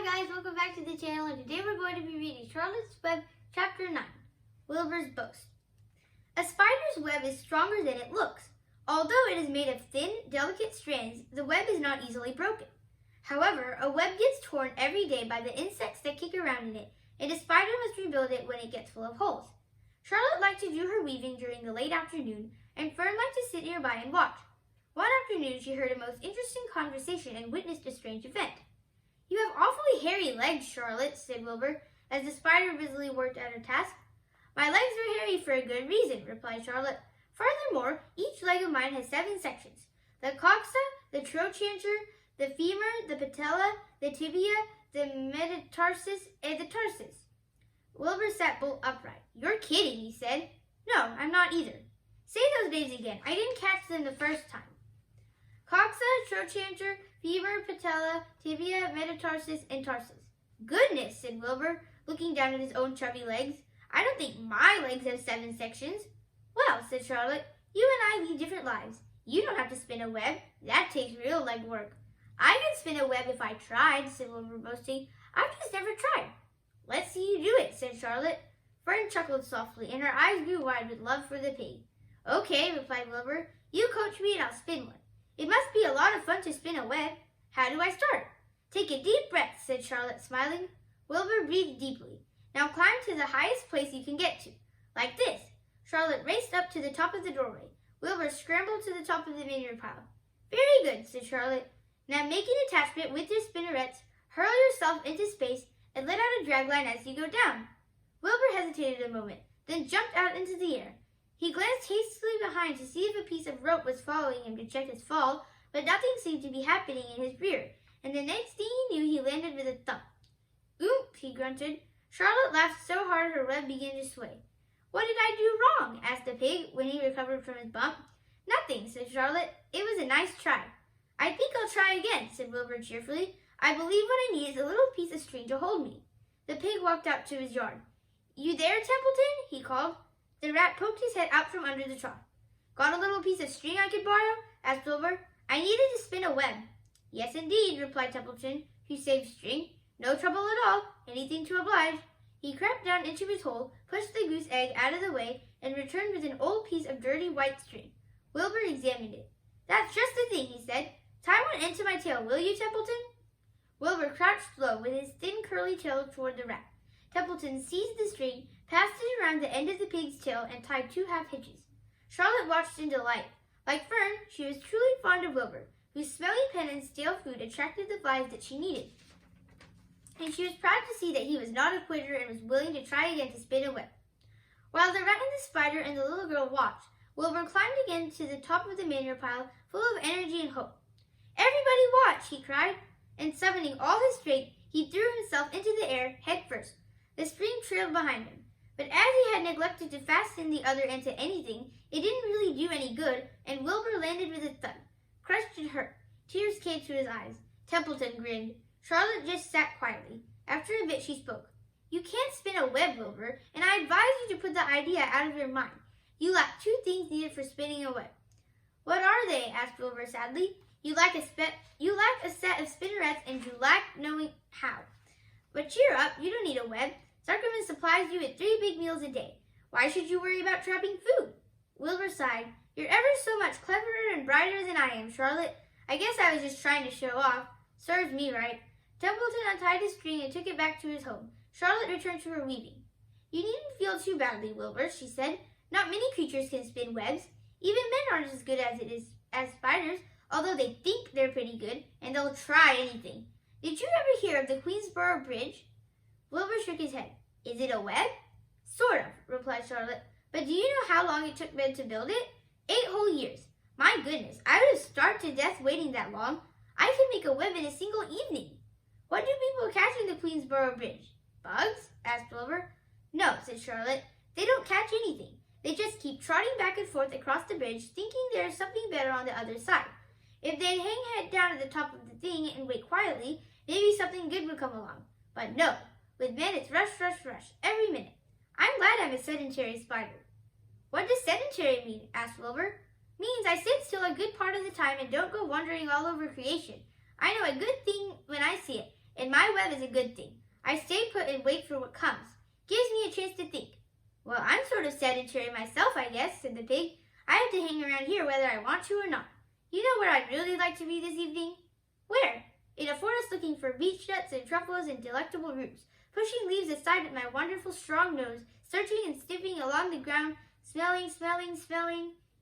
Hi guys, welcome back to the channel, and today we're going to be reading Charlotte's Web Chapter 9, Wilbur's Boast. A spider's web is stronger than it looks. Although it is made of thin, delicate strands, the web is not easily broken. However, a web gets torn every day by the insects that kick around in it, and a spider must rebuild it when it gets full of holes. Charlotte liked to do her weaving during the late afternoon, and Fern liked to sit nearby and watch. One afternoon, she heard a most interesting conversation and witnessed a strange event. "You have awfully hairy legs, Charlotte," said Wilbur, as the spider busily worked at her task. "My legs are hairy for a good reason," replied Charlotte. "Furthermore, each leg of mine has 7 sections: the coxa, the trochanter, the femur, the patella, the tibia, the metatarsus, and the tarsus." Wilbur sat bolt upright. "You're kidding," he said. "No, I'm not either." "Say those names again. I didn't catch them the first time." "Coxa, trochanter, femur, patella, tibia, metatarsus, and tarsus." "Goodness," said Wilbur, looking down at his own chubby legs. "I don't think my legs have 7 sections." "Well," said Charlotte, "you and I lead different lives. You don't have to spin a web. That takes real leg work." "I could spin a web if I tried," said Wilbur, boasting. "I've just never tried." "Let's see you do it," said Charlotte. Fern chuckled softly, and her eyes grew wide with love for the pig. "Okay," replied Wilbur. "You coach me and I'll spin one. It must be a lot of fun to spin a web. How do I start?" "Take a deep breath," said Charlotte, smiling. Wilbur breathed deeply. "Now climb to the highest place you can get to. Like this." Charlotte raced up to the top of the doorway. Wilbur scrambled to the top of the manure pile. "Very good," said Charlotte. "Now make an attachment with your spinnerets, hurl yourself into space, and let out a dragline as you go down." Wilbur hesitated a moment, then jumped out into the air. He glanced hastily behind to see if a piece of rope was following him to check his fall, but nothing seemed to be happening in his rear, and the next thing he knew, he landed with a thump. "Oop," he grunted. Charlotte laughed so hard her web began to sway. "What did I do wrong?" asked the pig when he recovered from his bump. "Nothing," said Charlotte. "It was a nice try." "I think I'll try again," said Wilbur cheerfully. "I believe what I need is a little piece of string to hold me." The pig walked out to his yard. "You there, Templeton?" he called. The rat poked his head out from under the trough. "Got a little piece of string I could borrow?" asked Wilbur. "I needed to spin a web." "Yes, indeed," replied Templeton, who saved string. "No trouble at all. Anything to oblige." He crept down into his hole, pushed the goose egg out of the way, and returned with an old piece of dirty white string. Wilbur examined it. "That's just the thing," he said. "Tie one end to my tail, will you, Templeton?" Wilbur crouched low with his thin curly tail toward the rat. Templeton seized the string, passed it around the end of the pig's tail, and tied 2 half hitches. Charlotte watched in delight. Like Fern, she was truly fond of Wilbur, whose smelly pen and stale food attracted the flies that she needed. And she was proud to see that he was not a quitter and was willing to try again to spin a web. While the rat and the spider and the little girl watched, Wilbur climbed again to the top of the manure pile, full of energy and hope. "Everybody watch!" he cried, and summoning all his strength, he threw himself into the air head first. The string trailed behind him. But as he had neglected to fasten the other end to anything, it didn't really do any good, and Wilbur landed with a thud. Crushed and hurt. Tears came to his eyes. Templeton grinned. Charlotte just sat quietly. After a bit, she spoke. "You can't spin a web, Wilbur, and I advise you to put the idea out of your mind. You lack 2 things needed for spinning a web." "What are they?" asked Wilbur sadly. You lack a set of spinnerets, and you lack knowing how. But cheer up, you don't need a web. Sarkerman supplies you with 3 big meals a day. Why should you worry about trapping food?" Wilbur sighed. "You're ever so much cleverer and brighter than I am, Charlotte. I guess I was just trying to show off. Serves me right." Templeton untied his string and took it back to his home. Charlotte returned to her weaving. "You needn't feel too badly, Wilbur," she said. "Not many creatures can spin webs. Even men aren't as good as spiders, although they think they're pretty good, and they'll try anything. Did you ever hear of the Queensboro Bridge?" Wilbur shook his head. "Is it a web?" "Sort of," replied Charlotte. "But do you know how long it took men to build it? 8 whole years. My goodness, I would have starved to death waiting that long. I could make a web in a single evening." "What do people catch in the Queensboro Bridge? Bugs?" asked Wilbur. "No," said Charlotte. "They don't catch anything. They just keep trotting back and forth across the bridge, thinking there is something better on the other side. If they'd hang head down at the top of the thing and wait quietly, maybe something good would come along. But no. With men, it's rush, rush, rush, every minute. I'm glad I'm a sedentary spider." "What does sedentary mean?" asked Wilbur. "Means I sit still a good part of the time and don't go wandering all over creation. I know a good thing when I see it. and my web is a good thing. I stay put and wait for what comes. Gives me a chance to think. Well, I'm sort of sedentary myself, I guess, said the pig. I have to hang around here whether I want to or not. You know where I'd really like to be this evening? Where? In a forest looking for beech nuts and truffles and delectable roots, pushing leaves aside with my wonderful strong nose, searching and sniffing along the ground, smelling.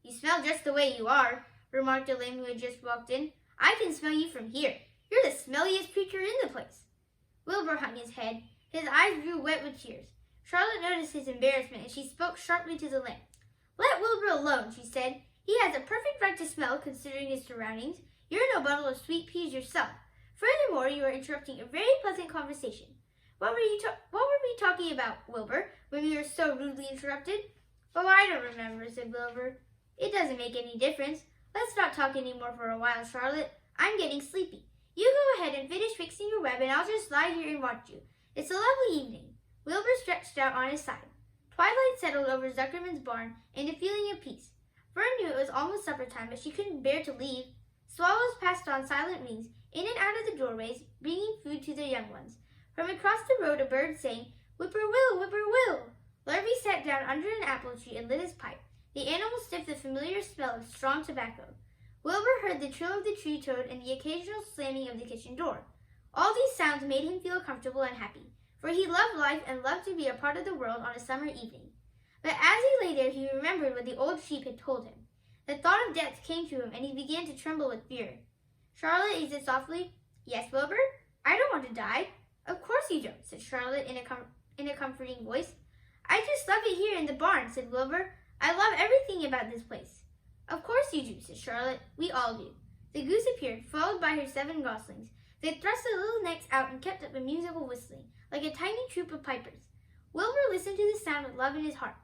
You smell just the way you are, remarked a lamb who had just walked in. I can smell you from here. You're the smelliest creature in the place. Wilbur hung his head. His eyes grew wet with tears. Charlotte noticed his embarrassment, and she spoke sharply to the lamb. Let Wilbur alone, she said. He has a perfect right to smell, considering his surroundings. You're no bundle of sweet peas yourself. Furthermore, you are interrupting a very pleasant conversation. What were we talking about, Wilbur, when we were so rudely interrupted? Oh, I don't remember, said Wilbur. It doesn't make any difference. Let's not talk any more for a while, Charlotte. I'm getting sleepy. You go ahead and finish fixing your web, and I'll just lie here and watch you. It's a lovely evening. Wilbur stretched out on his side. Twilight settled over Zuckerman's barn, and a feeling of peace. Fern knew it was almost supper time, but she couldn't bear to leave. Swallows passed on silent wings, in and out of the doorways, bringing food to their young ones. From across the road a bird sang, Whip-poor-will, whip-poor-will. Larry sat down under an apple tree and lit his pipe. The animal sniffed the familiar smell of strong tobacco. Wilbur heard the trill of the tree toad and the occasional slamming of the kitchen door. All these sounds made him feel comfortable and happy, for he loved life and loved to be a part of the world on a summer evening. But as he lay there, he remembered what the old sheep had told him. The thought of death came to him, and he began to tremble with fear. Charlotte, he said softly. Yes, Wilbur? I don't want to die. Of course you don't, said Charlotte in a comforting voice. I just love it here in the barn, said Wilbur. I love everything about this place. Of course you do, said Charlotte. We all do. The goose appeared, followed by her 7 goslings. They thrust their little necks out and kept up a musical whistling, like a tiny troop of pipers. Wilbur listened to the sound with love in his heart.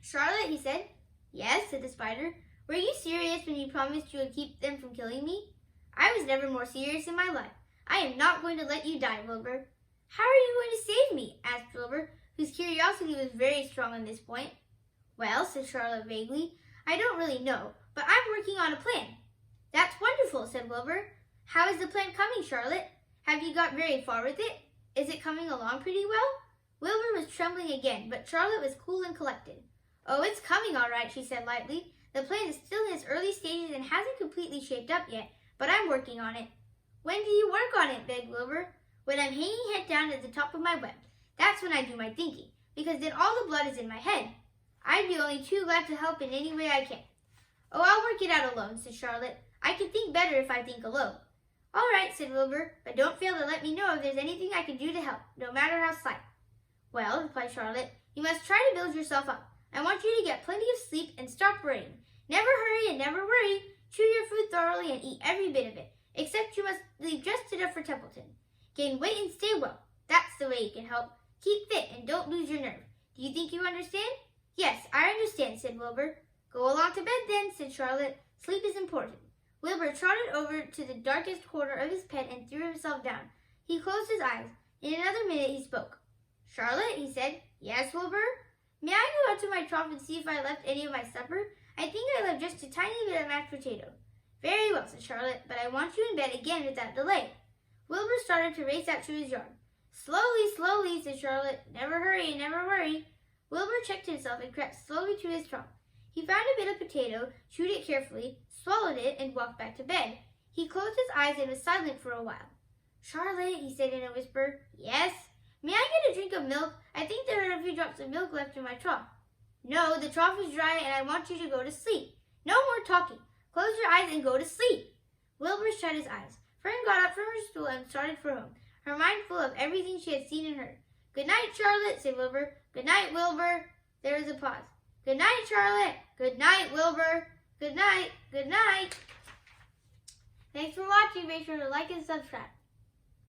Charlotte, he said. Yes, said the spider. Were you serious when you promised you would keep them from killing me? I was never more serious in my life. I am not going to let you die, Wilbur. How are you going to save me? Asked Wilbur, whose curiosity was very strong on this point. Well, said Charlotte vaguely, I don't really know, but I'm working on a plan. That's wonderful, said Wilbur. How is the plan coming, Charlotte? Have you got very far with it? Is it coming along pretty well? Wilbur was trembling again, but Charlotte was cool and collected. Oh, it's coming all right, she said lightly. The plan is still in its early stages and hasn't completely shaped up yet, but I'm working on it. When do you work on it? Begged Wilbur. When I'm hanging head down at the top of my web. That's when I do my thinking, because then all the blood is in my head. I'd be only too glad to help in any way I can. Oh, I'll work it out alone, said Charlotte. I can think better if I think alone. All right, said Wilbur, but don't fail to let me know if there's anything I can do to help, no matter how slight. Well, replied Charlotte, you must try to build yourself up. I want you to get plenty of sleep and stop worrying. Never hurry and never worry. Chew your food thoroughly and eat every bit of it, except you must leave just enough for Templeton. Gain weight and stay well. That's the way you can help. Keep fit and don't lose your nerve. Do you think you understand? Yes, I understand, said Wilbur. Go along to bed then, said Charlotte. Sleep is important. Wilbur trotted over to the darkest corner of his pen and threw himself down. He closed his eyes. In another minute he spoke. Charlotte, he said. Yes, Wilbur? May I go out to my trough and see if I left any of my supper? I think I left just a tiny bit of mashed potato. Very well, said Charlotte, but I want you in bed again without delay. Wilbur started to race out to his yard. Slowly, slowly, said Charlotte. Never hurry, never worry. Wilbur checked himself and crept slowly to his trunk. He found a bit of potato, chewed it carefully, swallowed it, and walked back to bed. He closed his eyes and was silent for a while. Charlotte, he said in a whisper. Yes? May I get a drink of milk? I think there are a few drops of milk left in my trough. No, the trough is dry and I want you to go to sleep. No more talking. Close your eyes and go to sleep. Wilbur shut his eyes. Fern got up from her stool and started for home, her mind full of everything she had seen and heard. Good night, Charlotte, said Wilbur. Good night, Wilbur. There was a pause. Good night, Charlotte. Good night, Wilbur. Good night. Good night. Thanks for watching. Make sure to like and subscribe.